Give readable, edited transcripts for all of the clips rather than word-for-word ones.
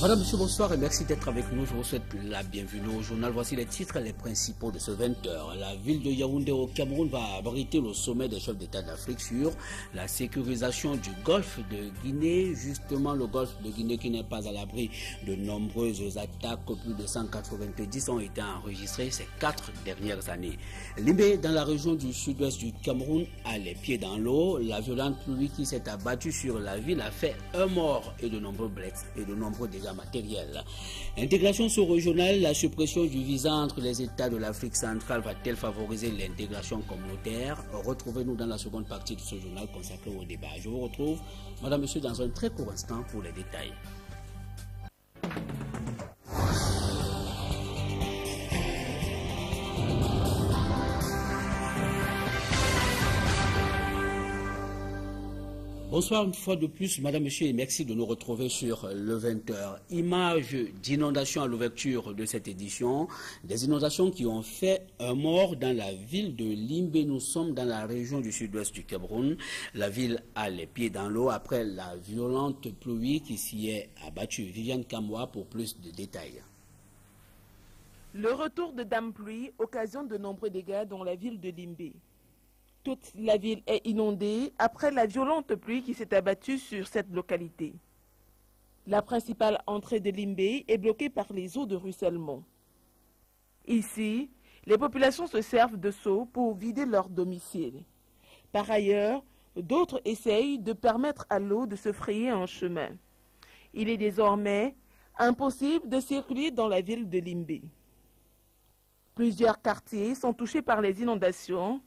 Madame, monsieur, bonsoir et merci d'être avec nous. Je vous souhaite la bienvenue au journal. Voici les titres et les principaux de ce 20h. La ville de Yaoundé au Cameroun va abriter le sommet des chefs d'État d'Afrique sur la sécurisation du golfe de Guinée. Justement, le golfe de Guinée qui n'est pas à l'abri de nombreuses attaques. Plus de 190 ont été enregistrées ces 4 dernières années. Limbé, dans la région du sud-ouest du Cameroun, a les pieds dans l'eau. La violente pluie qui s'est abattue sur la ville a fait un mort et de nombreux blessés et de nombreux dégâts matériel. Intégration sous-régionale, la suppression du visa entre les États de l'Afrique centrale va-t-elle favoriser l'intégration communautaire? Retrouvez-nous dans la seconde partie de ce journal consacré au débat. Je vous retrouve, madame, monsieur, dans un très court instant pour les détails. Bonsoir une fois de plus, madame, monsieur, et merci de nous retrouver sur le 20h. Images d'inondations à l'ouverture de cette édition, des inondations qui ont fait un mort dans la ville de Limbé. Nous sommes dans la région du sud-ouest du Cameroun. La ville a les pieds dans l'eau après la violente pluie qui s'y est abattue. Viviane Kamwa pour plus de détails. Le retour de Dame Pluie occasionne de nombreux dégâts dans la ville de Limbé. Toute la ville est inondée après la violente pluie qui s'est abattue sur cette localité. La principale entrée de Limbé est bloquée par les eaux de ruissellement. Ici, les populations se servent de seaux pour vider leur domicile. Par ailleurs, d'autres essayent de permettre à l'eau de se frayer un chemin. Il est désormais impossible de circuler dans la ville de Limbé. Plusieurs quartiers sont touchés par les inondations,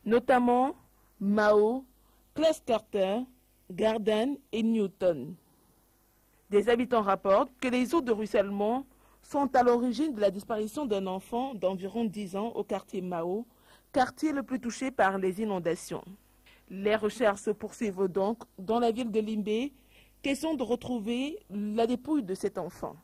notamment Mao, Clascarter, Garden et Newton. Des habitants rapportent que les eaux de ruissellement sont à l'origine de la disparition d'un enfant d'environ 10 ans au quartier Mao, quartier le plus touché par les inondations. Les recherches se poursuivent donc dans la ville de Limbé, question de retrouver la dépouille de cet enfant.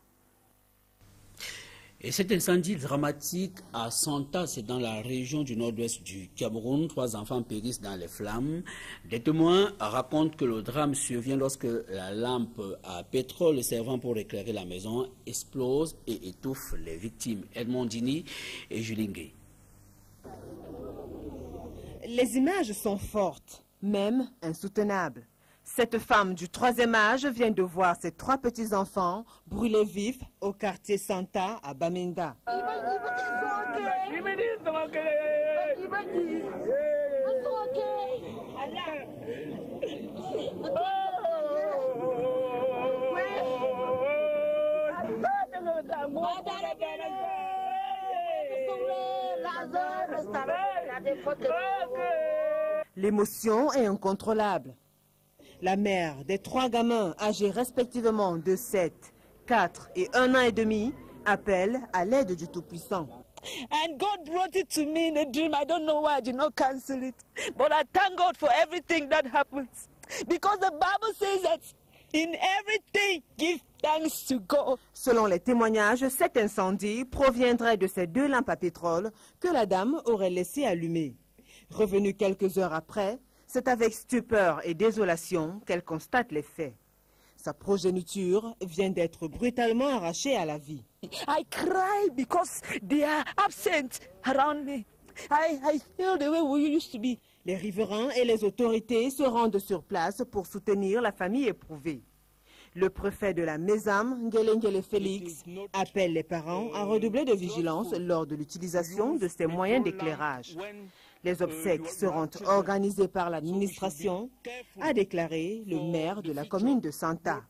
Et cet incendie dramatique à Santa, c'est dans la région du nord-ouest du Cameroun. 3 enfants périssent dans les flammes. Des témoins racontent que le drame survient lorsque la lampe à pétrole servant pour éclairer la maison explose et étouffe les victimes. Edmond Dini et Julingue. Les images sont fortes, même insoutenables. Cette femme du 3e âge vient de voir ses 3 petits-enfants brûlés vifs au quartier Santa à Bamenda. L'émotion est incontrôlable. La mère des 3 gamins âgés respectivement de 7, 4 et 1 an et demi appelle à l'aide du Tout-Puissant. And God brought it to me in a dream. I don't know why I did not cancel it. But I thank God for everything that happens. Because the Bible says that in everything, give thanks to God. Selon les témoignages, cet incendie proviendrait de ces 2 lampes à pétrole que la dame aurait laissées allumées. Revenue quelques heures après, c'est avec stupeur et désolation qu'elle constate les faits. Sa progéniture vient d'être brutalement arrachée à la vie. I cry because they are absent around me. I feel the way we used to be. Les riverains et les autorités se rendent sur place pour soutenir la famille éprouvée. Le préfet de la Mézam, Ngelengele Félix, appelle les parents à redoubler de vigilance lors de l'utilisation de ces moyens d'éclairage. Les obsèques seront organisées par l'administration, a déclaré le maire de la commune de Santa.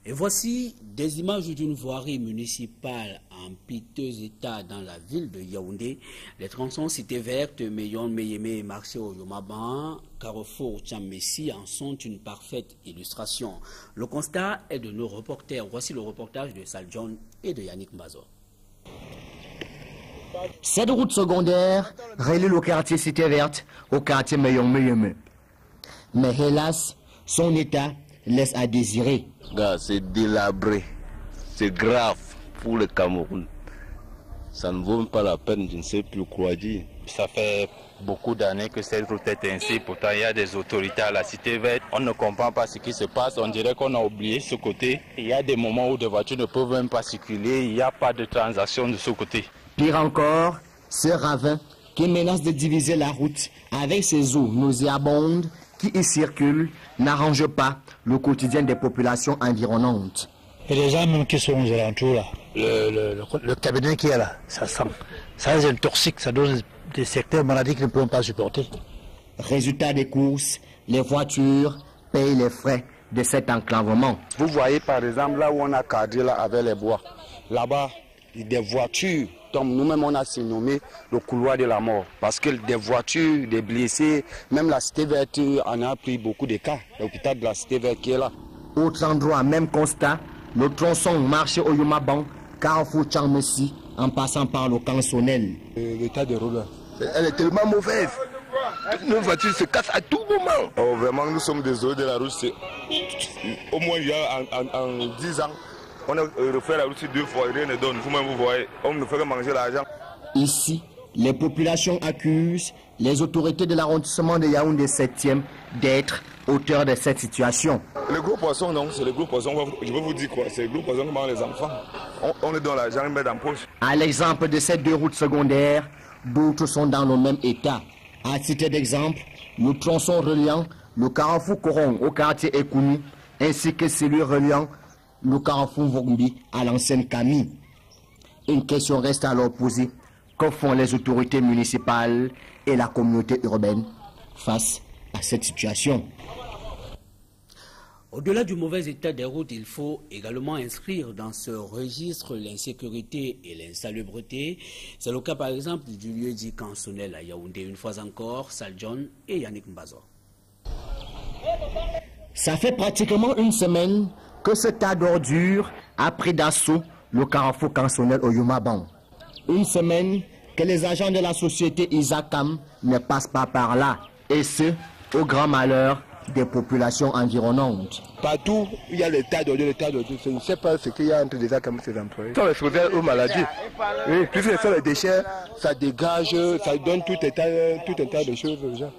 Et voici des images d'une voirie municipale en piteux état dans la ville de Yaoundé. Les tronçons Cité Verte, Meyon, Meyeme et Marché Oyomaban, Carrefour Tchambessi en sont une parfaite illustration. Le constat est de nos reporters. Voici le reportage de Sal John et de Yannick Mbazo. Cette route secondaire relie le quartier Cité Verte au quartier Meyon-Meyeme. Mais hélas, son état laisse à désirer. C'est délabré, c'est grave pour le Cameroun. Ça ne vaut même pas la peine, je ne sais plus quoi dire. Ça fait beaucoup d'années que cette route est ainsi. Pourtant, il y a des autorités à la Cité Verte. On ne comprend pas ce qui se passe. On dirait qu'on a oublié ce côté. Il y a des moments où des voitures ne peuvent même pas circuler. Il n'y a pas de transaction de ce côté. Pire encore, ce ravin qui menace de diviser la route avec ses eaux nauséabondes qui y circulent n'arrange pas le quotidien des populations environnantes. Et les gens même qui sont aux alentours là, le cabinet qui est là, ça sent. Ça c'est toxique, ça donne des secteurs maladies qui ne peuvent pas supporter. Résultat des courses, les voitures payent les frais de cet enclavement. Vous voyez par exemple là où on a cadré là avec les bois, là-bas, des voitures tombent. Nous-mêmes on a surnommé le couloir de la mort parce que des voitures, des blessés, même la Cité Verte en a pris beaucoup de cas, l'hôpital de la Cité Verte qui est là. Autre endroit, même constat, le tronçon marché Oyumaban, Carrefour Tchamessi, en passant par le Cansonel. L'état des rouleurs, elle est tellement mauvaise. Nos voitures se cassent à tout moment. Oh, vraiment, nous sommes désolés de la route. Au moins, il y a en 10 ans, on a refait la route 2 fois, rien ne donne. Vous-même, vous voyez, on nous ferait manger l'argent. Ici, les populations accusent les autorités de l'arrondissement de Yaoundé 7e d'être auteurs de cette situation. Les gros poissons, non, c'est les gros poissons. Je vais vous dire quoi, c'est les gros poissons qui mangent les enfants. On est dans l'argent, ils mettent en poche. À l'exemple de ces 2 routes secondaires, d'autres sont dans le même état. À titre d'exemple, le tronçon reliant le carrefour Coron au quartier Ekounou, ainsi que celui reliant le carrefour Vogumbi à l'ancienne Camille. Une question reste alors posée. Que font les autorités municipales et la communauté urbaine face à cette situation? Au-delà du mauvais état des routes, il faut également inscrire dans ce registre l'insécurité et l'insalubrité. C'est le cas par exemple du lieu dit Cansonel à Yaoundé. Une fois encore, Sal John et Yannick Mbazo. Ça fait pratiquement une semaine que ce tas d'ordures a pris d'assaut le carrefour Cansonel au Yumaban. Une semaine que les agents de la société Isakam ne passent pas par là, et ce, au grand malheur des populations environnantes. Partout, il y a les tas d'ordures, Je ne sais pas ce qu'il y a entre les Isakam et ses employés. Ça va exposer aux maladies. Oui, puisque c'est les déchets, ça dégage, ça donne tout un tas de choses aux gens.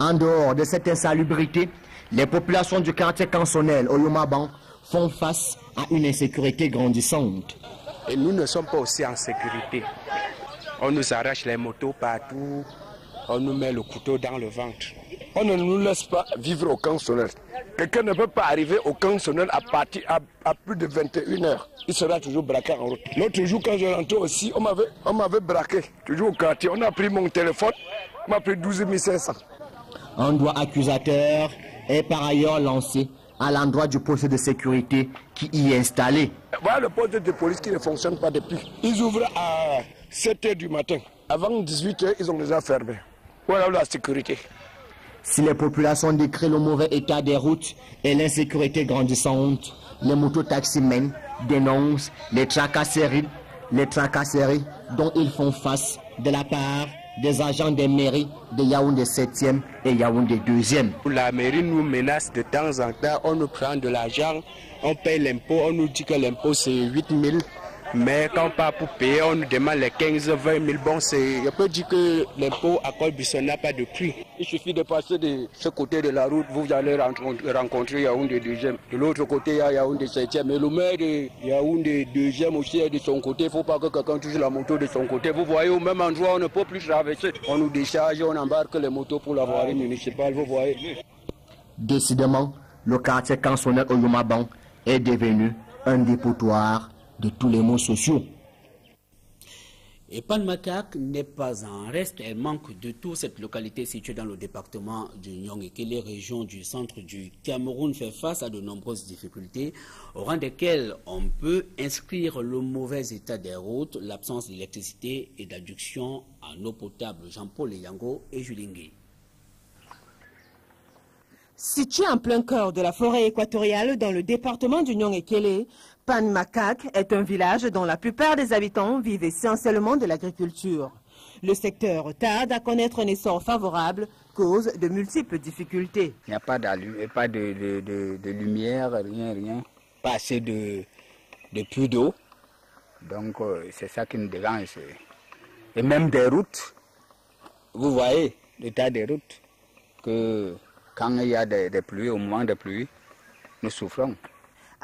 En dehors de cette insalubrité, les populations du quartier Cansonel au Yumaban font face à une insécurité grandissante. Et nous ne sommes pas aussi en sécurité. On nous arrache les motos partout, on nous met le couteau dans le ventre. On ne nous laisse pas vivre au Cansonel. Quelqu'un ne peut pas arriver au Cansonel à plus de 21h. Il sera toujours braqué en route. L'autre jour, quand je rentrais aussi, on m'avait braqué, toujours au quartier. On a pris mon téléphone, on m'a pris 12 500. Un doigt accusateur est par ailleurs lancé à l'endroit du poste de sécurité qui y est installé. Voilà le poste de police qui ne fonctionne pas depuis. Ils ouvrent à 7h du matin. Avant 18h, ils ont déjà fermé. Voilà la sécurité. Si les populations décrient le mauvais état des routes et l'insécurité grandissante, les mototaximens dénoncent les tracasseries dont ils font face de la part des agents des mairies de Yaoundé 7e et Yaoundé 2e. La mairie nous menace de temps en temps, on nous prend de l'argent, on paye l'impôt, on nous dit que l'impôt c'est 8 000. Mais quand on part pour payer, on nous demande les 15 20 000. Bon, je peux dire que l'impôt à Colbisson n'a pas de prix. Il suffit de passer de ce côté de la route, vous allez rencontrer Yaoundé 2e. De l'autre côté, il y a Yaoundé 7e. Et le maire de Yaoundé 2e aussi est de son côté. Il ne faut pas que quelqu'un touche la moto de son côté. Vous voyez, au même endroit, on ne peut plus traverser. On nous décharge, on embarque les motos pour la voirie municipale, vous voyez. Décidément, le quartier Cansonel au Yumaban est devenu un dépotoir de tous les maux sociaux. Et Panmakak n'est pas en reste, elle manque de tout. Cette localité située dans le département du Nyong-Ekele, région du centre du Cameroun, fait face à de nombreuses difficultés, au rang desquelles on peut inscrire le mauvais état des routes, l'absence d'électricité et d'adduction en eau potable. Jean-Paul Eyango et Julingue. Situé en plein cœur de la forêt équatoriale dans le département du Nyong-Ekele, Panmakak est un village dont la plupart des habitants vivent essentiellement de l'agriculture. Le secteur tarde à connaître un essor favorable, cause de multiples difficultés. Il n'y a pas de lumière, rien. Pas assez de puits d'eau. Donc c'est ça qui nous dérange. Et même des routes, vous voyez l'état des routes, que quand il y a des pluies, au moment des pluies, nous souffrons.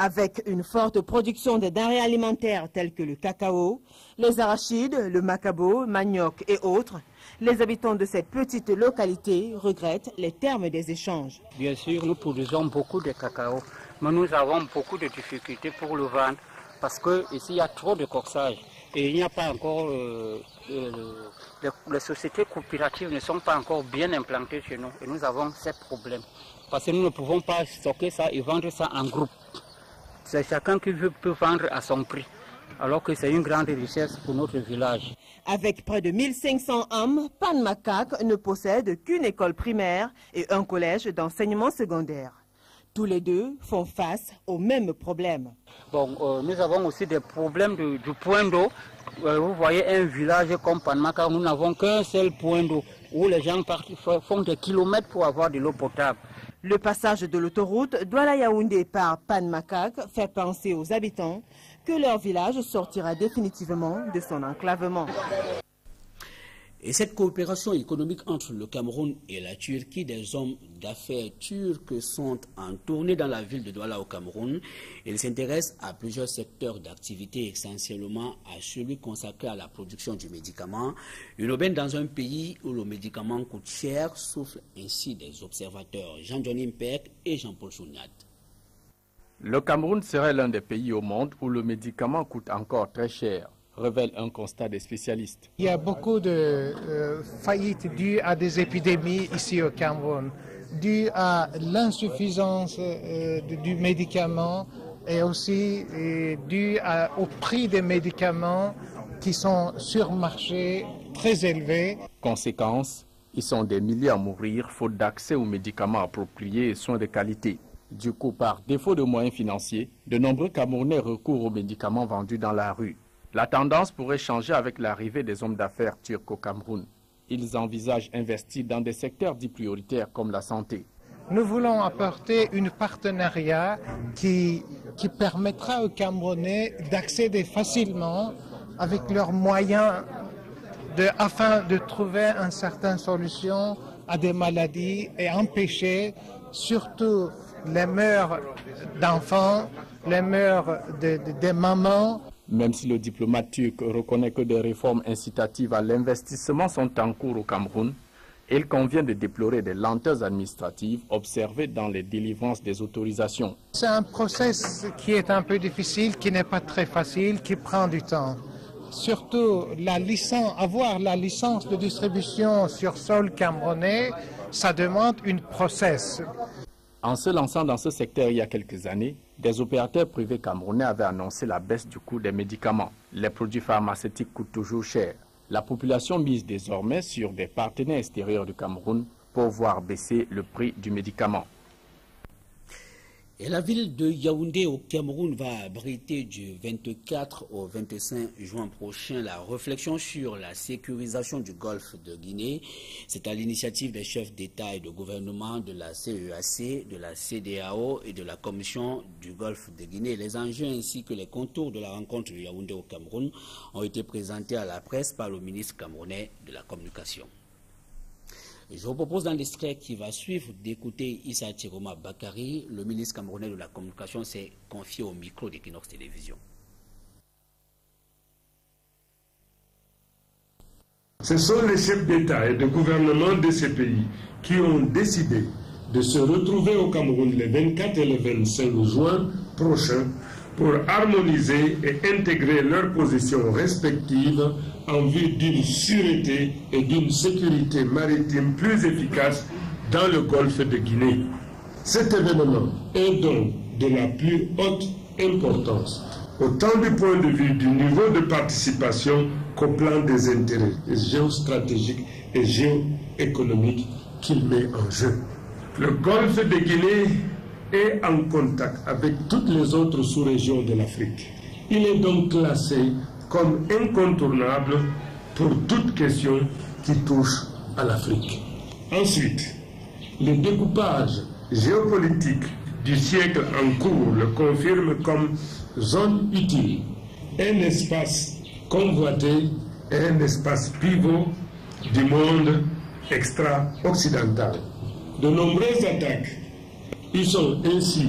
Avec une forte production de denrées alimentaires telles que le cacao, les arachides, le macabo, manioc et autres, les habitants de cette petite localité regrettent les termes des échanges. Bien sûr, nous produisons beaucoup de cacao, mais nous avons beaucoup de difficultés pour le vendre parce qu'ici il y a trop de corsage et il n'y a pas encore... les sociétés coopératives ne sont pas encore bien implantées chez nous et nous avons ces problèmes parce que nous ne pouvons pas stocker ça et vendre ça en groupe. C'est chacun qui peut vendre à son prix, alors que c'est une grande richesse pour notre village. Avec près de 1500 âmes, Pan Makak ne possède qu'une école primaire et un collège d'enseignement secondaire. Tous les deux font face aux mêmes problèmes. Bon, nous avons aussi des problèmes du point d'eau. Vous voyez un village comme Pan Makak, nous n'avons qu'un seul point d'eau où les gens font des kilomètres pour avoir de l'eau potable. Le passage de l'autoroute Douala-Yaoundé par Pan Makak fait penser aux habitants que leur village sortira définitivement de son enclavement. Et cette coopération économique entre le Cameroun et la Turquie, des hommes d'affaires turcs sont en tournée dans la ville de Douala au Cameroun. Ils s'intéressent à plusieurs secteurs d'activité, essentiellement à celui consacré à la production du médicament. Une aubaine dans un pays où le médicament coûte cher, soufflent ainsi des observateurs Jean-Johnny Mpek et Jean-Paul Souniat. Le Cameroun serait l'un des pays au monde où le médicament coûte encore très cher, révèle un constat des spécialistes. Il y a beaucoup de faillites dues à des épidémies ici au Cameroun, dues à l'insuffisance du médicament et aussi dues au prix des médicaments qui sont sur marché très élevés. Conséquence, ils sont des milliers à mourir faute d'accès aux médicaments appropriés et soins de qualité. Du coup, par défaut de moyens financiers, de nombreux Camerounais recourent aux médicaments vendus dans la rue. La tendance pourrait changer avec l'arrivée des hommes d'affaires turcs au Cameroun. Ils envisagent d'investir dans des secteurs dits prioritaires comme la santé. Nous voulons apporter un partenariat qui permettra aux Camerounais d'accéder facilement avec leurs moyens afin de trouver une certaine solution à des maladies et empêcher surtout les mœurs d'enfants, les mœurs des mamans. Même si le diplomate turc reconnaît que des réformes incitatives à l'investissement sont en cours au Cameroun, il convient de déplorer des lenteurs administratives observées dans les délivrances des autorisations. C'est un processus qui est un peu difficile, qui n'est pas très facile, qui prend du temps. Surtout avoir la licence de distribution sur sol camerounais, ça demande une process. En se lançant dans ce secteur il y a quelques années, des opérateurs privés camerounais avaient annoncé la baisse du coût des médicaments. Les produits pharmaceutiques coûtent toujours cher. La population mise désormais sur des partenaires extérieurs du Cameroun pour voir baisser le prix du médicament. Et la ville de Yaoundé au Cameroun va abriter du 24 au 25 juin prochain la réflexion sur la sécurisation du golfe de Guinée. C'est à l'initiative des chefs d'État et de gouvernement de la CEAC, de la CEDEAO et de la Commission du golfe de Guinée. Les enjeux ainsi que les contours de la rencontre de Yaoundé au Cameroun ont été présentés à la presse par le ministre camerounais de la Communication. Je vous propose dans l'extrait qui va suivre d'écouter Issa Tiroma Bakari. Le ministre camerounais de la Communication s'est confié au micro d'Equinox Télévision. Ce sont les chefs d'État et de gouvernement de ces pays qui ont décidé de se retrouver au Cameroun les 24 et le 25 juin prochains pour harmoniser et intégrer leurs positions respectives en vue d'une sûreté et d'une sécurité maritime plus efficace dans le golfe de Guinée. Cet événement est donc de la plus haute importance, autant du point de vue du niveau de participation qu'au plan des intérêts géostratégiques et géoéconomiques qu'il met en jeu. Le golfe de Guinée est en contact avec toutes les autres sous-régions de l'Afrique. Il est donc classé comme incontournable pour toute question qui touche à l'Afrique. Ensuite, le découpage géopolitique du siècle en cours le confirme comme zone utile, un espace convoité et un espace pivot du monde extra-occidentale. De nombreuses attaques y sont ainsi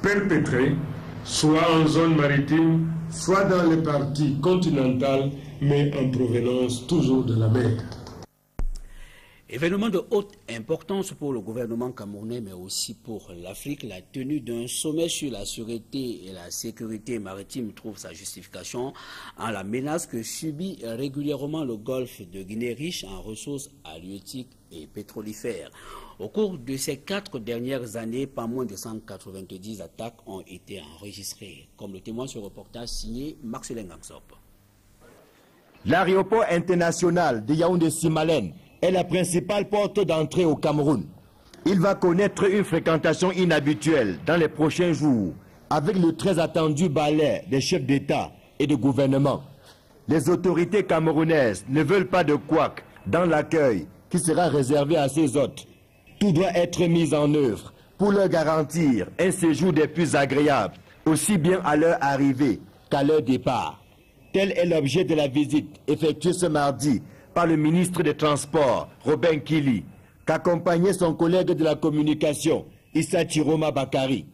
perpétrées, soit en zone maritime, soit dans les parties continentales, mais en provenance toujours de la mer. Événement de haute importance pour le gouvernement camerounais, mais aussi pour l'Afrique, la tenue d'un sommet sur la sûreté et la sécurité maritime trouve sa justification en la menace que subit régulièrement le golfe de Guinée, riche en ressources halieutiques et pétrolifères. Au cours de ces 4 dernières années, pas moins de 190 attaques ont été enregistrées, comme le témoigne ce reportage signé Marcelin Gangsop. L'aéroport international de Yaoundé-Simalène est la principale porte d'entrée au Cameroun. Il va connaître une fréquentation inhabituelle dans les prochains jours, avec le très attendu balai des chefs d'État et de gouvernement. Les autorités camerounaises ne veulent pas de couac dans l'accueil qui sera réservé à ces hôtes. Tout doit être mis en œuvre pour leur garantir un séjour des plus agréables, aussi bien à leur arrivée qu'à leur départ. Tel est l'objet de la visite effectuée ce mardi par le ministre des Transports, Robin Kili, qu'accompagnait son collègue de la communication, Issa Chiroma Bakari.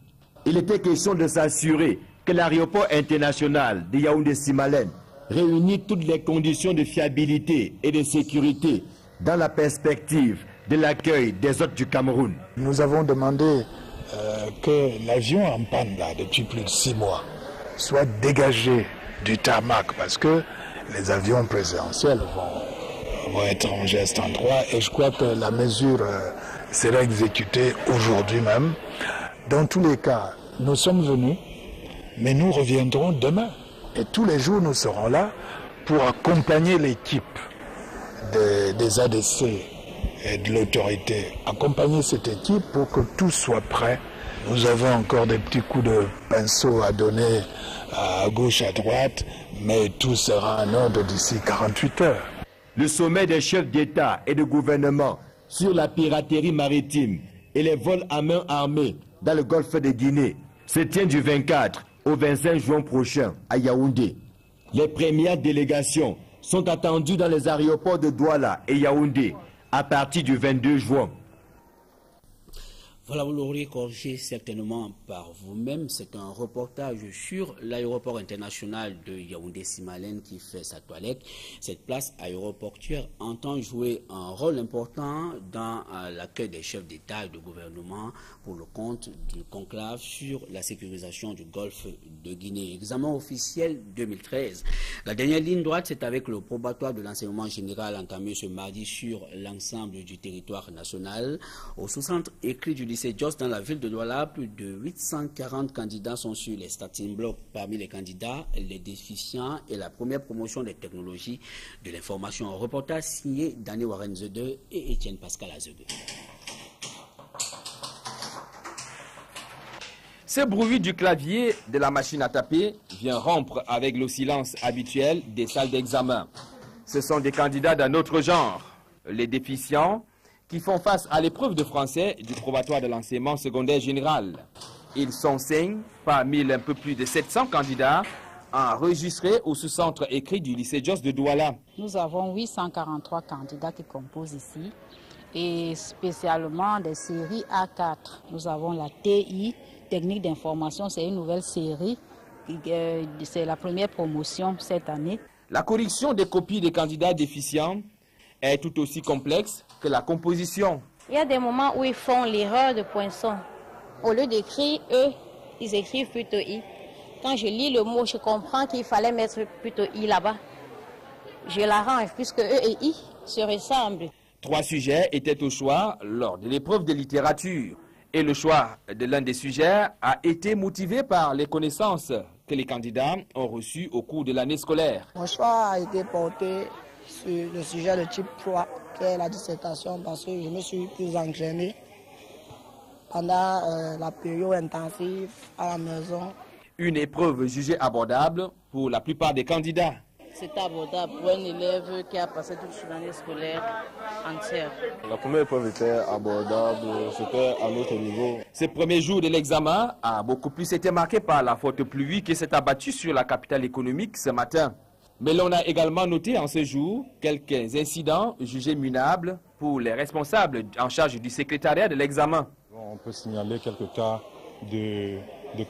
Il était question de s'assurer que l'aéroport international de Yaoundé-Simalène réunit toutes les conditions de fiabilité et de sécurité dans la perspective de l'accueil des hôtes du Cameroun. Nous avons demandé que l'avion en panne là, depuis plus de 6 mois soit dégagé du tarmac parce que les avions présidentiels vont être rangés à cet endroit et je crois que la mesure sera exécutée aujourd'hui même. Dans tous les cas, nous sommes venus, mais nous reviendrons demain. Et tous les jours, nous serons là pour accompagner l'équipe des ADC et de l'autorité. Accompagner cette équipe pour que tout soit prêt. Nous avons encore des petits coups de pinceau à donner à gauche, à droite, mais tout sera en ordre d'ici 48 heures. Le sommet des chefs d'État et de gouvernement sur la piraterie maritime et les vols à main armée dans le golfe de Guinée se tient du 24 au 25 juin prochain à Yaoundé. Les premières délégations sont attendues dans les aéroports de Douala et Yaoundé à partir du 22 juin. Voilà, vous l'aurez corrigé certainement par vous-même. C'est un reportage sur l'aéroport international de Yaoundé-Simalène qui fait sa toilette. Cette place aéroportuaire entend jouer un rôle important dans l'accueil des chefs d'État et de gouvernement pour le compte du conclave sur la sécurisation du golfe de Guinée. Examen officiel 2013. La dernière ligne droite, c'est avec le probatoire de l'enseignement général entamé ce mardi sur l'ensemble du territoire national. Au sous-centre écrit du lycée Jos dans la ville de Douala, plus de 840 candidats sont sur les starting blocks. Parmi les candidats, les déficients et la première promotion des technologies de l'information. Un reportage signé Dani Warenzede et Étienne Pascal Azege. Ce bruit du clavier de la machine à taper vient rompre avec le silence habituel des salles d'examen. Ce sont des candidats d'un autre genre, les déficients, qui font face à l'épreuve de français du probatoire de l'enseignement secondaire général. Ils sont 5 parmi un peu plus de 700 candidats enregistrés au sous-centre écrit du lycée Jos de Douala. Nous avons 843 candidats qui composent ici, et spécialement des séries A4. Nous avons la TI, Technique d'information, c'est une nouvelle série, c'est la première promotion cette année. La correction des copies des candidats déficients est tout aussi complexe que la composition. Il y a des moments où ils font l'erreur de poinçon. Au lieu d'écrire E, ils écrivent plutôt I. Quand je lis le mot, je comprends qu'il fallait mettre plutôt I là-bas. Je l'arrange puisque E et I se ressemblent. 3 sujets étaient au choix lors de l'épreuve de littérature. Et le choix de l'un des sujets a été motivé par les connaissances que les candidats ont reçues au cours de l'année scolaire. Mon choix a été porté sur le sujet de type 3, qui est la dissertation, parce que je me suis plus entraîné pendant la période intensive à la maison. Une épreuve jugée abordable pour la plupart des candidats. C'est abordable pour un élève qui a passé toute son année scolaire entière. La première épreuve était abordable, c'était à notre niveau. Ce premier jour de l'examen a beaucoup plus été marqué par la forte pluie qui s'est abattue sur la capitale économique ce matin. Mais l'on a également noté en ce jour quelques incidents jugés minables pour les responsables en charge du secrétariat de l'examen. On peut signaler quelques cas de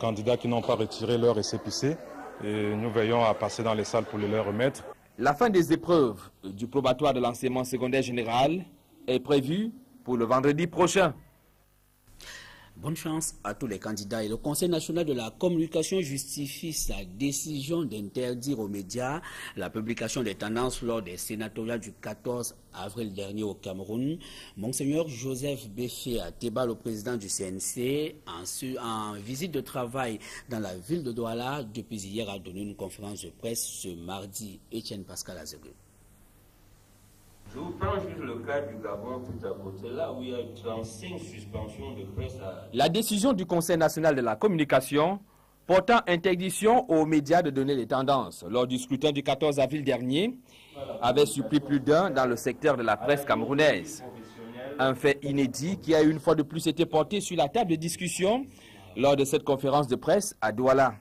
candidats qui n'ont pas retiré leur récépissé et nous veillons à passer dans les salles pour les leur remettre. La fin des épreuves du probatoire de l'enseignement secondaire général est prévue pour le vendredi prochain. Bonne chance à tous les candidats. Et le Conseil national de la communication justifie sa décision d'interdire aux médias la publication des tendances lors des sénatoriales du 14 avril dernier au Cameroun. Monseigneur Joseph Béfé Ateba, le président du CNC, en visite de travail dans la ville de Douala, depuis hier, a donné une conférence de presse ce mardi. Étienne Pascal Azegui. Je vous prends juste le cas du Gabon tout à côté, là où il y a 35 suspensions de presse. La décision du Conseil national de la communication portant interdiction aux médias de donner les tendances lors du scrutin du 14 avril dernier avait surpris plus d'un dans le secteur de la presse camerounaise. Un fait inédit qui a une fois de plus été porté sur la table de discussion lors de cette conférence de presse à Douala.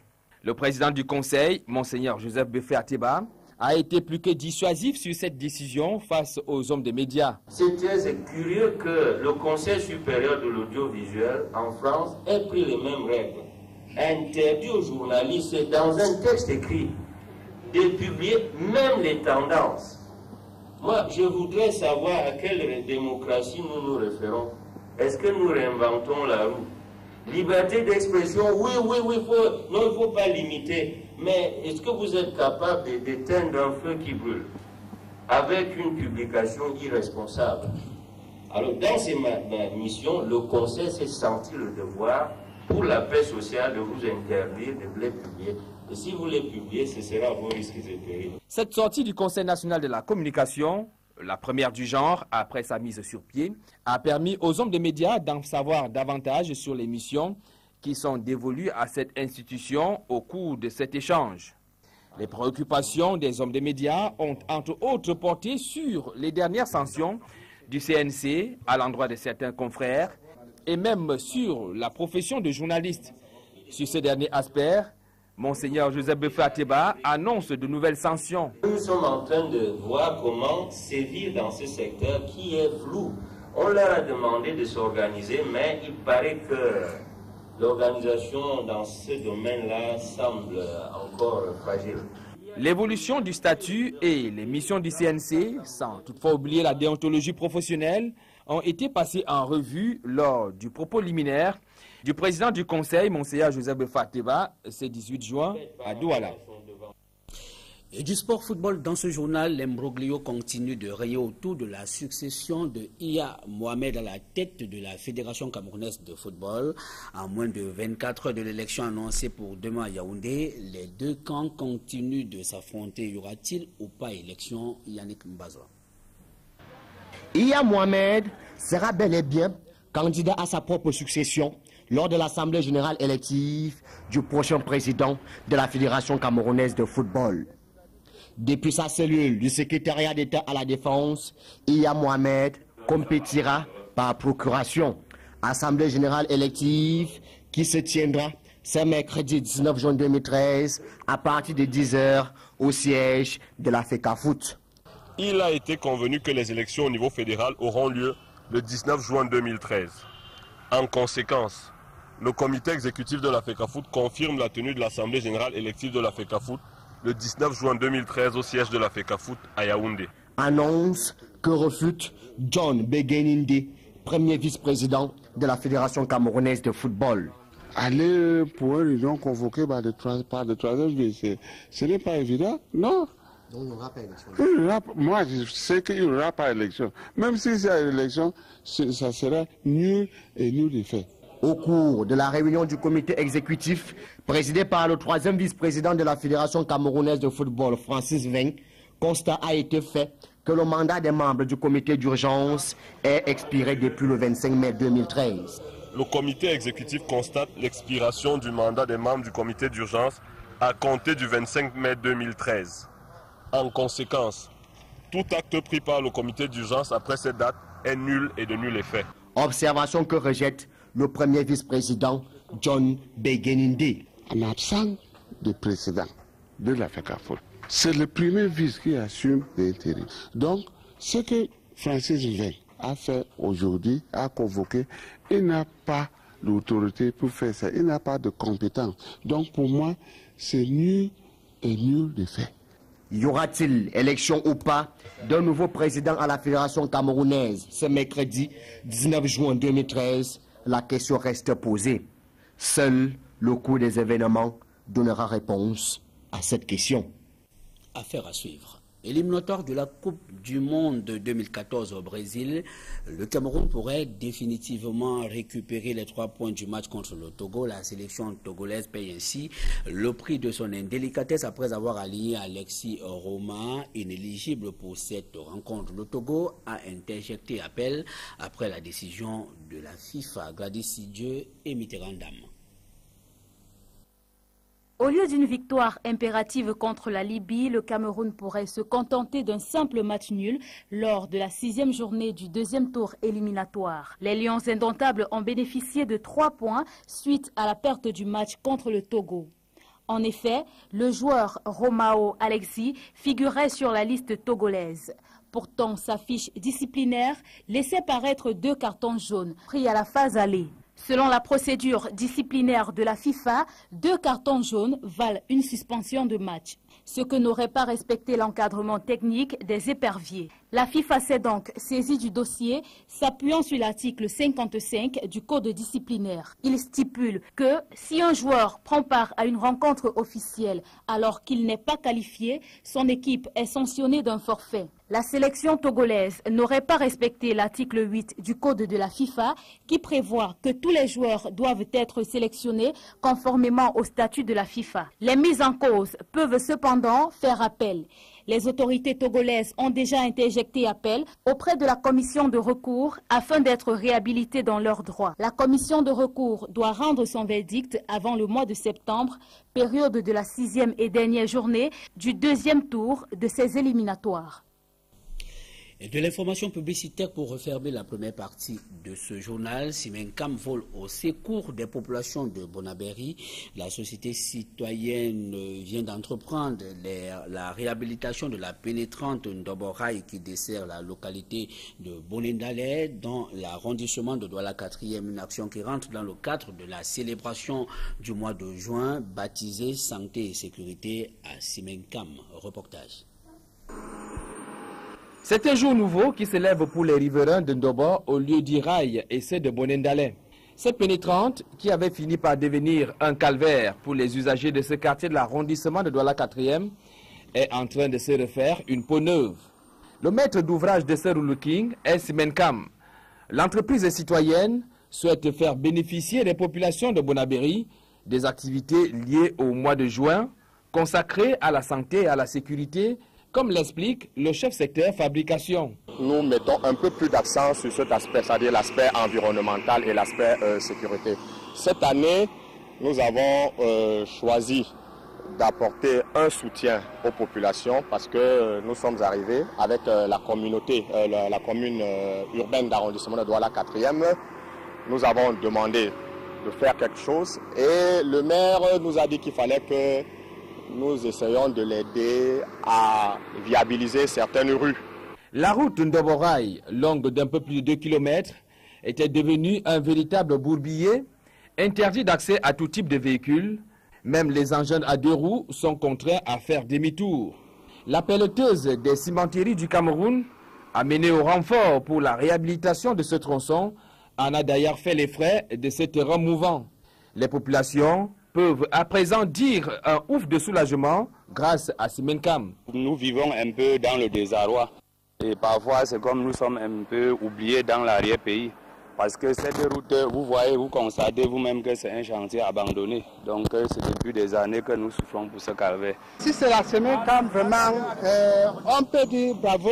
Le président du Conseil, Monseigneur Joseph Béfé Ateba, a été plus que dissuasif sur cette décision face aux hommes des médias. C'est très curieux que le Conseil supérieur de l'audiovisuel en France ait pris les mêmes règles. Interdit aux journalistes, dans un texte écrit, de publier même les tendances. Moi, je voudrais savoir à quelle démocratie nous nous référons. Est-ce que nous réinventons la roue? Liberté d'expression, oui, il ne faut pas limiter. Mais est-ce que vous êtes capable d'éteindre un feu qui brûle avec une publication irresponsable? Alors, dans ces missions, le Conseil s'est senti le devoir pour la paix sociale de vous interdire de les publier. Et si vous les publiez, ce sera à vos risques et périls. Cette sortie du Conseil national de la communication, la première du genre après sa mise sur pied, a permis aux hommes des médias d'en savoir davantage sur les missions qui sont dévolues à cette institution au cours de cet échange. Les préoccupations des hommes des médias ont entre autres porté sur les dernières sanctions du CNC à l'endroit de certains confrères et même sur la profession de journaliste. Sur ce dernier aspect, Monseigneur Joseph Béfé Ateba annonce de nouvelles sanctions. Nous sommes en train de voir comment sévir dans ce secteur qui est flou. On leur a demandé de s'organiser, mais il paraît que l'organisation dans ce domaine-là semble encore fragile. L'évolution du statut et les missions du CNC, sans toutefois oublier la déontologie professionnelle, ont été passées en revue lors du propos liminaire du président du Conseil, Monseigneur Joseph Béfé Ateba, ce 18 juin à Douala. Et du sport football, dans ce journal, l'imbroglio continue de régner autour de la succession de Iya Mohamed à la tête de la Fédération camerounaise de football. À moins de 24 heures de l'élection annoncée pour demain à Yaoundé, les deux camps continuent de s'affronter. Y aura-t-il ou pas élection? Yannick Mbazoa. Iya Mohamed sera bel et bien candidat à sa propre succession lors de l'Assemblée générale élective du prochain président de la Fédération camerounaise de football. Depuis sa cellule du secrétariat d'État à la Défense, Iya Mohamed compétira par procuration. Assemblée générale élective qui se tiendra ce mercredi 19 juin 2013 à partir de 10 h au siège de la FECAFOOT. Il a été convenu que les élections au niveau fédéral auront lieu le 19 juin 2013. En conséquence, le comité exécutif de la FECAFOOT confirme la tenue de l'Assemblée générale élective de la FECAFOOT le 19 juin 2013 au siège de la FECAFOOT à Yaoundé. Annonce que refute John Begeninde, premier vice-président de la Fédération camerounaise de football. Aller pour une réunion convoquée par le troisième vice, ce n'est pas évident, non? Donc il n'y aura pas élection. Moi, je sais qu'il n'y aura pas élection. Même si c'est une élection, ça sera nul et nul de fait. Au cours de la réunion du comité exécutif, présidé par le troisième vice-président de la Fédération camerounaise de football, Francis Veng, constat a été fait que le mandat des membres du comité d'urgence est expiré depuis le 25 mai 2013. Le comité exécutif constate l'expiration du mandat des membres du comité d'urgence à compter du 25 mai 2013. En conséquence, tout acte pris par le comité d'urgence après cette date est nul et de nul effet. Observation que rejette le premier vice-président John Begeninde. En absence de président de la FECAFOOT, c'est le premier vice qui assume l'intérim. Donc, ce que Francis Mbengue a fait aujourd'hui, a convoqué, il n'a pas l'autorité pour faire ça, il n'a pas de compétence. Donc pour moi, c'est nul et nul de fait. Y aura-t-il élection ou pas d'un nouveau président à la Fédération camerounaise ce mercredi 19 juin 2013? La question reste posée. Seul le cours des événements donnera réponse à cette question. Affaire à suivre. Éliminatoire de la Coupe du Monde 2014 au Brésil, le Cameroun pourrait définitivement récupérer les 3 points du match contre le Togo. La sélection togolaise paye ainsi le prix de son indélicatesse après avoir aligné Alexis Roma, inéligible pour cette rencontre. Le Togo a interjecté appel après la décision de la FIFA. Gladys Sidieu et Mitterrand Dam. Au lieu d'une victoire impérative contre la Libye, le Cameroun pourrait se contenter d'un simple match nul lors de la 6e journée du 2e tour éliminatoire. Les Lions indomptables ont bénéficié de 3 points suite à la perte du match contre le Togo. En effet, le joueur Romao Alexis figurait sur la liste togolaise. Pourtant, sa fiche disciplinaire laissait paraître 2 cartons jaunes pris à la phase aller. Selon la procédure disciplinaire de la FIFA, 2 cartons jaunes valent une suspension de match, ce que n'aurait pas respecté l'encadrement technique des éperviers. La FIFA s'est donc saisie du dossier, s'appuyant sur l'article 55 du Code disciplinaire. Il stipule que si un joueur prend part à une rencontre officielle alors qu'il n'est pas qualifié, son équipe est sanctionnée d'un forfait. La sélection togolaise n'aurait pas respecté l'article 8 du Code de la FIFA qui prévoit que tous les joueurs doivent être sélectionnés conformément au statut de la FIFA. Les mises en cause peuvent cependant faire appel. Les autorités togolaises ont déjà interjecté appel auprès de la commission de recours afin d'être réhabilitées dans leurs droits. La commission de recours doit rendre son verdict avant le mois de septembre, période de la 6e et dernière journée du 2e tour de ces éliminatoires. Et de l'information publicitaire pour refermer la première partie de ce journal. Simencam vole au secours des populations de Bonabéry. La société citoyenne vient d'entreprendre la réhabilitation de la pénétrante Ndoboraï qui dessert la localité de Bonendale dans l'arrondissement de Douala 4e. Une action qui rentre dans le cadre de la célébration du mois de juin baptisée Santé et Sécurité à Simencam. Reportage. C'est un jour nouveau qui s'élève pour les riverains de Ndobo au lieu d'Iraï et ceux de Bonendale. Cette pénétrante, qui avait fini par devenir un calvaire pour les usagers de ce quartier de l'arrondissement de Douala 4e, est en train de se refaire une peau neuve. Le maître d'ouvrage de ce relooking est Simencam. L'entreprise citoyenne souhaite faire bénéficier les populations de Bonabéry des activités liées au mois de juin, consacrées à la santé et à la sécurité, comme l'explique le chef secteur fabrication. Nous mettons un peu plus d'accent sur cet aspect, c'est-à-dire l'aspect environnemental et l'aspect sécurité. Cette année, nous avons choisi d'apporter un soutien aux populations parce que nous sommes arrivés avec la communauté, la commune urbaine d'arrondissement de Douala 4e. Nous avons demandé de faire quelque chose et le maire nous a dit qu'il fallait que nous essayons de l'aider à viabiliser certaines rues. La route Ndoboraï, longue d'un peu plus de 2 km, était devenue un véritable bourbier, interdit d'accès à tout type de véhicules. Même les engins à 2 roues sont contraints à faire demi-tour. La pelleteuse des cimenteries du Cameroun, amenée au renfort pour la réhabilitation de ce tronçon, en a d'ailleurs fait les frais de ce terrain mouvant. Les populations peuvent à présent dire un ouf de soulagement grâce à Simencam. Nous vivons un peu dans le désarroi et parfois c'est comme nous sommes un peu oubliés dans l'arrière-pays parce que cette route, vous voyez, vous constatez vous-même que c'est un chantier abandonné. Donc c'est depuis des années que nous souffrons pour ce calvaire. Si c'est la Simencam, vraiment, on peut dire bravo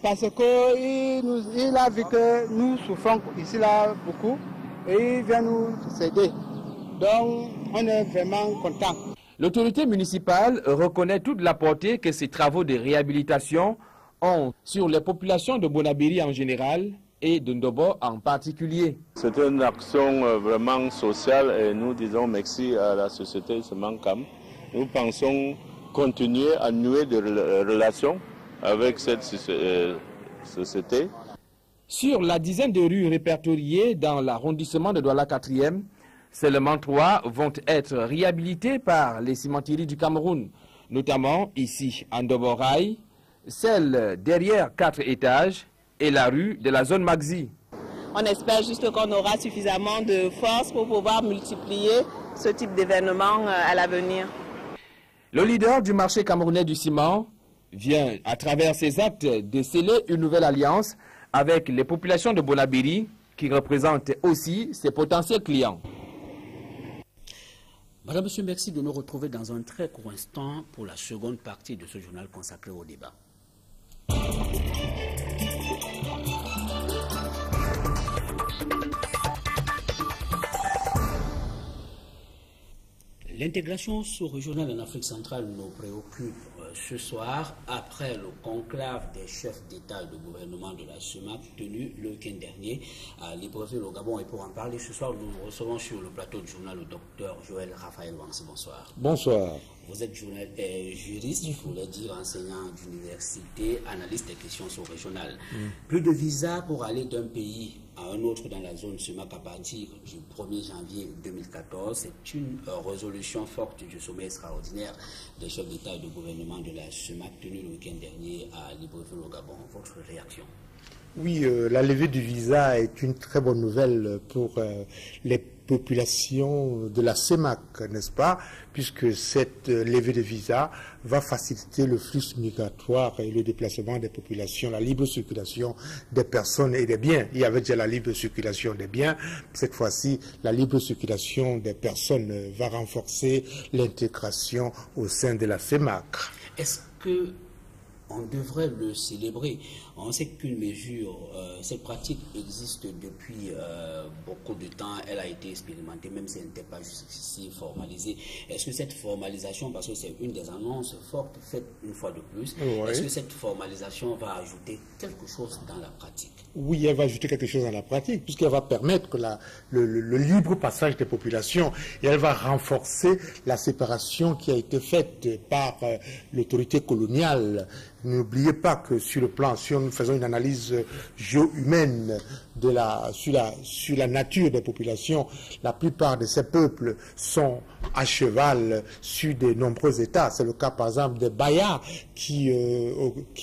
parce qu'il a vu que nous souffrons ici là beaucoup et il vient nous aider. Donc, on est vraiment content. L'autorité municipale reconnaît toute la portée que ces travaux de réhabilitation ont sur les populations de Bonabéry en général et de Ndobo en particulier. C'est une action vraiment sociale et nous disons merci à la société Simencam. Nous pensons continuer à nouer des relations avec cette société. Sur la dizaine de rues répertoriées dans l'arrondissement de Douala 4e, seulement 3 vont être réhabilitées par les cimenteries du Cameroun, notamment ici à Ndoboraï, celle derrière 4 étages et la rue de la zone Maxi. On espère juste qu'on aura suffisamment de force pour pouvoir multiplier ce type d'événement à l'avenir. Le leader du marché camerounais du ciment vient, à travers ses actes, de sceller une nouvelle alliance avec les populations de Bonabiri, qui représentent aussi ses potentiels clients. Madame, Monsieur, merci de nous retrouver dans un très court instant pour la seconde partie de ce journal consacré au débat. L'intégration sous-régionale en Afrique centrale nous préoccupe ce soir après le conclave des chefs d'État et de gouvernement de la CEMAC tenu le week-end dernier à Libreville au Gabon. Et pour en parler ce soir, nous recevons sur le plateau du journal le docteur Joël Raphaël Wansi. Bonsoir. Bonsoir. Vous êtes juriste, je voulais dire enseignant d'université, analyste des questions sous-régionales. Plus de visas pour aller d'un pays à un autre dans la zone CEMAC à partir du 1er janvier 2014. C'est une résolution forte du sommet extraordinaire des chefs d'État et de gouvernement de la CEMAC tenu le week-end dernier à Libreville au Gabon. Votre réaction? Oui, la levée du visa est une très bonne nouvelle pour les populations de la CEMAC, n'est-ce pas, puisque cette levée de visa va faciliter le flux migratoire et le déplacement des populations, la libre circulation des personnes et des biens. Il y avait déjà la libre circulation des biens. Cette fois-ci, la libre circulation des personnes va renforcer l'intégration au sein de la CEMAC. Est-ce que on devrait le célébrer? On sait qu'une mesure, cette pratique existe depuis beaucoup de temps, elle a été expérimentée, même si elle n'était pas jusqu'ici formalisée. Est-ce que cette formalisation, parce que c'est une des annonces fortes faites une fois de plus, est-ce que cette formalisation va ajouter quelque chose dans la pratique? Oui, elle va ajouter quelque chose dans la pratique, puisqu'elle va permettre que le libre passage des populations, et elle va renforcer la séparation qui a été faite par l'autorité coloniale. N'oubliez pas que sur le plan, si nous faisons une analyse géo-humaine sur la nature des populations, la plupart de ces peuples sont à cheval sur de nombreux États. C'est le cas par exemple des Bayas qui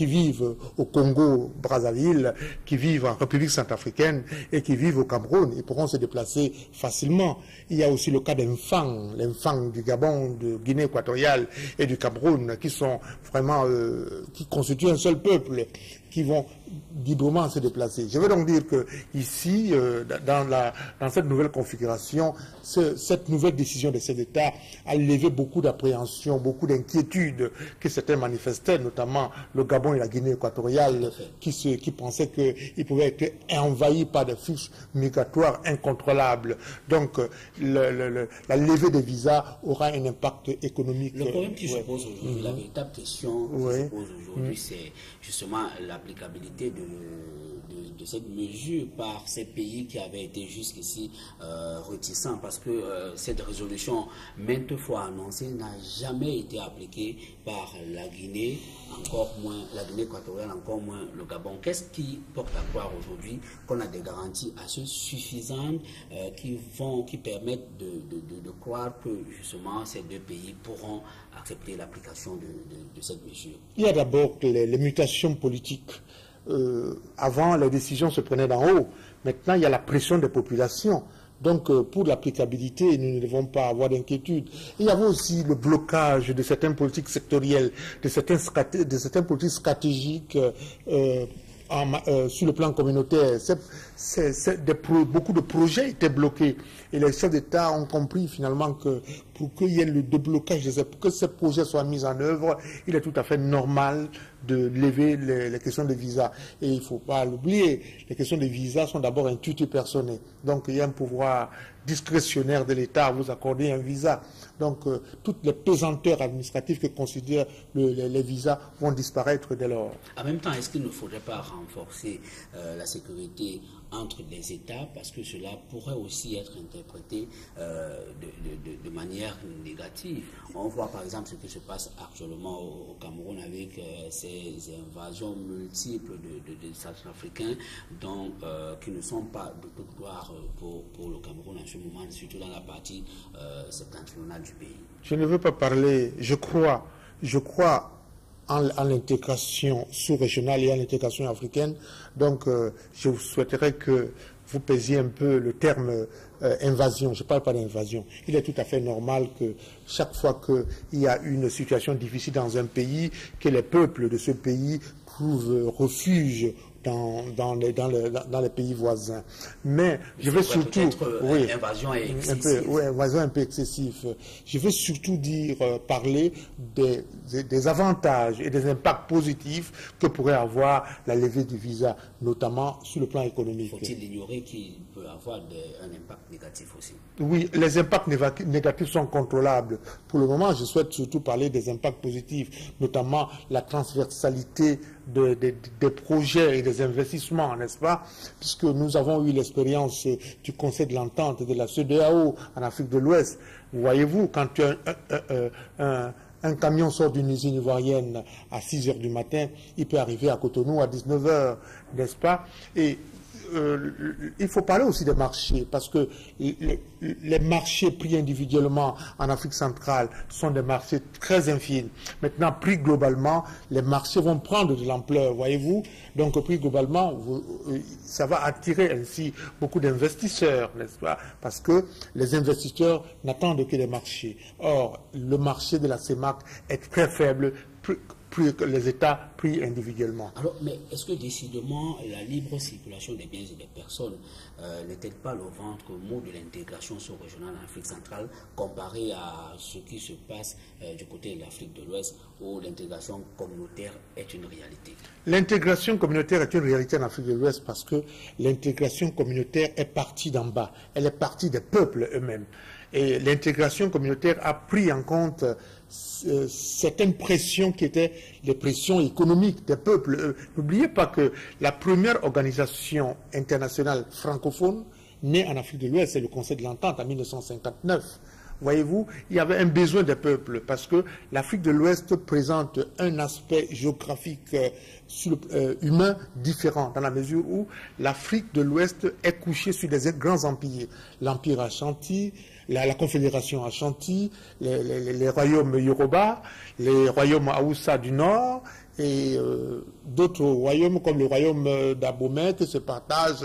vivent au Congo-Brazzaville, qui vivent en République centrafricaine et qui vivent au Cameroun. Ils pourront se déplacer facilement. Il y a aussi le cas d'enfants, les enfants du Gabon, de Guinée équatoriale et du Cameroun, qui sont vraiment, qui constituent un seul peuple, qui vont librement se déplacer. Je veux donc dire que ici, dans cette nouvelle configuration, cette nouvelle décision de cet État a levé beaucoup d'appréhension, beaucoup d'inquiétudes que certains manifestaient, notamment le Gabon et la Guinée équatoriale, qui pensaient qu'ils pouvaient être envahis par des flux migratoires incontrôlables. Donc, la levée des visas aura un impact économique. Le problème qui se pose aujourd'hui, la véritable question qui se pose aujourd'hui, c'est justement l'applicabilité de cette mesure par ces pays qui avaient été jusqu'ici réticents, parce que cette résolution, maintes fois annoncée, n'a jamais été appliquée par la Guinée, encore moins la Guinée équatoriale, encore moins le Gabon. Qu'est-ce qui porte à croire aujourd'hui qu'on a des garanties assez suffisantes qui permettent de croire que justement ces deux pays pourront accepter l'application de cette mesure? Il y a d'abord les mutations politiques. Avant, les décisions se prenaient d'en haut. Maintenant, il y a la pression des populations. Donc, pour l'applicabilité, nous ne devons pas avoir d'inquiétude. Il y avait aussi le blocage de certaines politiques sectorielles, de certaines politiques stratégiques sur le plan communautaire. Beaucoup de projets étaient bloqués. Et les chefs d'État ont compris finalement que pour qu'il y ait le déblocage, pour que ces projets soient mis en œuvre, il est tout à fait normal de lever les questions de visa. Et il ne faut pas l'oublier, les questions de visa sont d'abord un tutu personné. Donc il y a un pouvoir discrétionnaire de l'État à vous accorder un visa. Donc toutes les pesanteurs administratives que considèrent les visas vont disparaître dès lors. En même temps, est-ce qu'il ne faudrait pas renforcer la sécurité entre les États, parce que cela pourrait aussi être interprété de manière négative. On voit par exemple ce qui se passe actuellement au Cameroun avec ces invasions multiples de Centrafricains qui ne sont pas de toute gloire pour le Cameroun en ce moment, surtout dans la partie septentrionale du pays. Je ne veux pas parler, je crois en l'intégration sous-régionale et en l'intégration africaine. Donc, je vous souhaiterais que vous pèsiez un peu le terme invasion. Je ne parle pas d'invasion. Il est tout à fait normal que chaque fois qu'il y a une situation difficile dans un pays, que les peuples de ce pays trouvent refuge dans les pays voisins. Mais je veux surtout... invasion excessive. Invasion un peu excessive. Je veux surtout parler des avantages et des impacts positifs que pourrait avoir la levée du visa, notamment sur le plan économique. Faut-il ignorer qu'il peut avoir un impact négatif aussi? Oui, les impacts négatifs sont contrôlables. Pour le moment, je souhaite surtout parler des impacts positifs, notamment la transversalité des projets et des investissements, n'est-ce pas? Puisque nous avons eu l'expérience du Conseil de l'Entente de la CEDEAO en Afrique de l'Ouest. Voyez-vous, quand un camion sort d'une usine ivoirienne à 6 h du matin, il peut arriver à Cotonou à 19 h, n'est-ce pas? Et il faut parler aussi des marchés, parce que les marchés pris individuellement en Afrique centrale sont des marchés très infimes. Maintenant, pris globalement, les marchés vont prendre de l'ampleur, voyez-vous. Donc, pris globalement, ça va attirer ainsi beaucoup d'investisseurs, n'est-ce pas? Parce que les investisseurs n'attendent que les marchés. Or, le marché de la CEMAC est très faible, que les États pris individuellement. Alors, mais est-ce que décidément la libre circulation des biens et des personnes n'est-elle pas le ventre mou de l'intégration sous-régionale en Afrique centrale comparé à ce qui se passe du côté de l'Afrique de l'Ouest où l'intégration communautaire est une réalité? L'intégration communautaire est une réalité en Afrique de l'Ouest parce que l'intégration communautaire est partie d'en bas. Elle est partie des peuples eux-mêmes. Et l'intégration communautaire a pris en compte certaines pressions qui étaient les pressions économiques des peuples. N'oubliez pas que la première organisation internationale francophone née en Afrique de l'Ouest, c'est le Conseil de l'Entente en 1959. Voyez-vous, il y avait un besoin des peuples parce que l'Afrique de l'Ouest présente un aspect géographique humain différent dans la mesure où l'Afrique de l'Ouest est couchée sur des grands empires. L'Empire Ashanti, la Confédération Ashanti, les royaumes Yoruba, les royaumes Haoussa du Nord et d'autres royaumes comme le royaume d'Abomey qui se partagent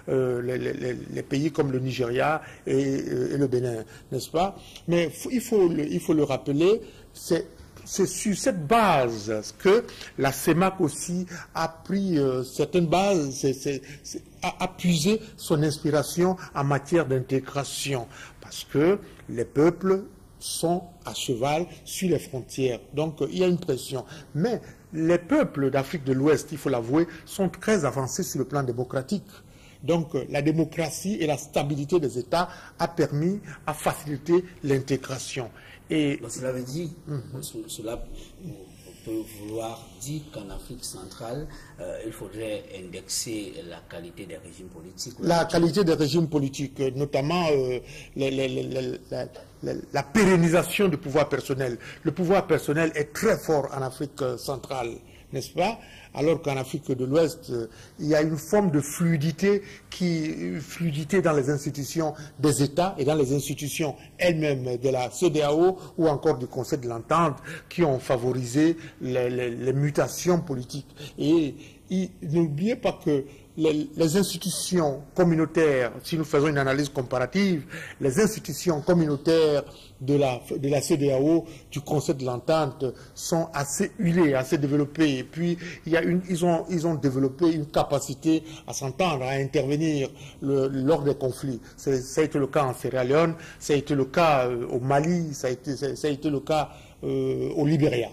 les pays comme le Nigeria et le Bénin, n'est-ce pas? Mais il faut le rappeler, c'est sur cette base que la CEMAC aussi a pris certaines bases, a puisé son inspiration en matière d'intégration, parce que les peuples sont à cheval sur les frontières. Donc il y a une pression. Mais les peuples d'Afrique de l'Ouest, il faut l'avouer, sont très avancés sur le plan démocratique. Donc la démocratie et la stabilité des États a facilité l'intégration. Et cela veut dire, cela peut vouloir dire qu'en Afrique centrale, il faudrait indexer la qualité des régimes politiques. La qualité des régimes politiques, notamment la pérennisation du pouvoir personnel. Le pouvoir personnel est très fort en Afrique centrale, n'est-ce pas? Alors qu'en Afrique de l'Ouest, il y a une forme de fluidité dans les institutions des États et dans les institutions elles-mêmes de la CEDEAO ou encore du Conseil de l'Entente qui ont favorisé les mutations politiques. Et n'oubliez pas que les institutions communautaires, si nous faisons une analyse comparative, les institutions communautaires de la CEDEAO, du Conseil de l'Entente, sont assez huilées, assez développées. Et puis, ils ont développé une capacité à s'entendre, à intervenir lors des conflits. Ça a été le cas en Sierra Leone, ça a été le cas au Mali, ça a été le cas au Libéria.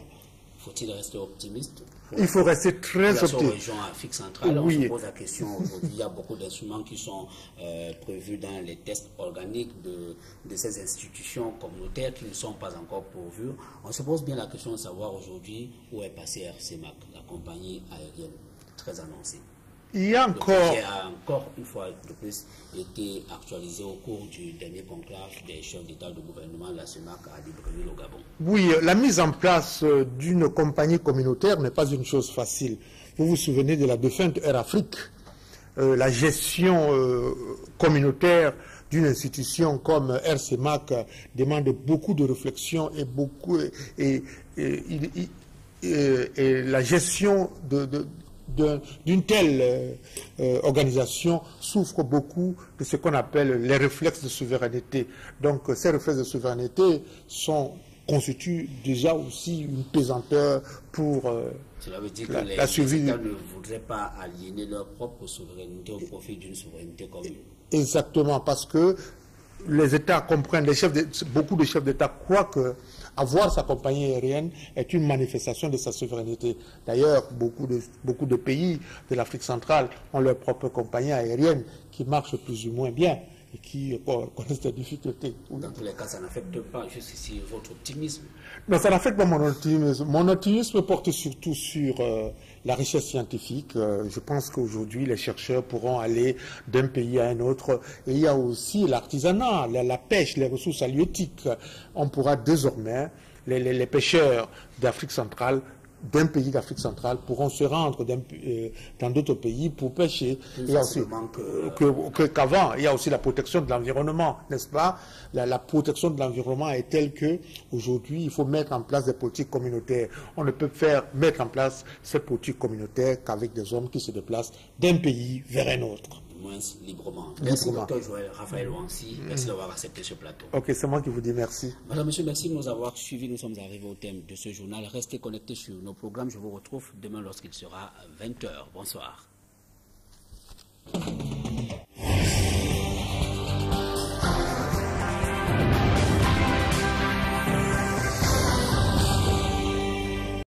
Faut-il rester optimiste? Il faut rester très optimiste. Région Afrique centrale, on se pose la question aujourd'hui. Il y a beaucoup d'instruments qui sont prévus dans les tests organiques de ces institutions communautaires qui ne sont pas encore pourvus. On se pose bien la question de savoir aujourd'hui où est passé RCMAC, la compagnie aérienne très annoncée. Il y a encore... qui a encore une fois de plus été actualisé au cours du dernier conclave des chefs d'État de gouvernement de la CEMAC à Libreville au Gabon. Oui, la mise en place d'une compagnie communautaire n'est pas une chose facile. Vous vous souvenez de la défunte Air Afrique, la gestion communautaire d'une institution comme RCMAC demande beaucoup de réflexion et la gestion d'une telle organisation souffre beaucoup de ce qu'on appelle les réflexes de souveraineté. Donc ces réflexes de souveraineté constituent déjà aussi une pesanteur pour cela veut dire que les États ne voudraient pas aliéner leur propre souveraineté au profit d'une souveraineté commune. Exactement, parce que les États comprennent, beaucoup de chefs d'État croient que avoir sa compagnie aérienne est une manifestation de sa souveraineté. D'ailleurs, beaucoup de pays de l'Afrique centrale ont leur propre compagnie aérienne qui marche plus ou moins bien et qui connaissent des difficultés. Dans tous les cas, ça n'affecte pas jusqu'ici votre optimisme. Non, ça n'affecte pas mon optimisme. Mon optimisme porte surtout sur la richesse scientifique. Je pense qu'aujourd'hui, les chercheurs pourront aller d'un pays à un autre. Et il y a aussi l'artisanat, la pêche, les ressources halieutiques. On pourra désormais, les pêcheurs d'Afrique centrale, d'un pays d'Afrique centrale pourront se rendre dans d'autres pays pour pêcher. Il y a aussi qu'avant, il y a aussi la protection de l'environnement, n'est-ce pas? La protection de l'environnement est telle que aujourd'hui, il faut mettre en place des politiques communautaires. On ne peut mettre en place ces politiques communautaires qu'avec des hommes qui se déplacent d'un pays vers un autre. Moins librement. Merci, Dr Joël Raphaël Wansi. Merci d'avoir accepté ce plateau. Ok, c'est moi qui vous dis merci. Madame, monsieur, merci de nous avoir suivis. Nous sommes arrivés au thème de ce journal. Restez connectés sur nos programmes. Je vous retrouve demain lorsqu'il sera 20h. Bonsoir.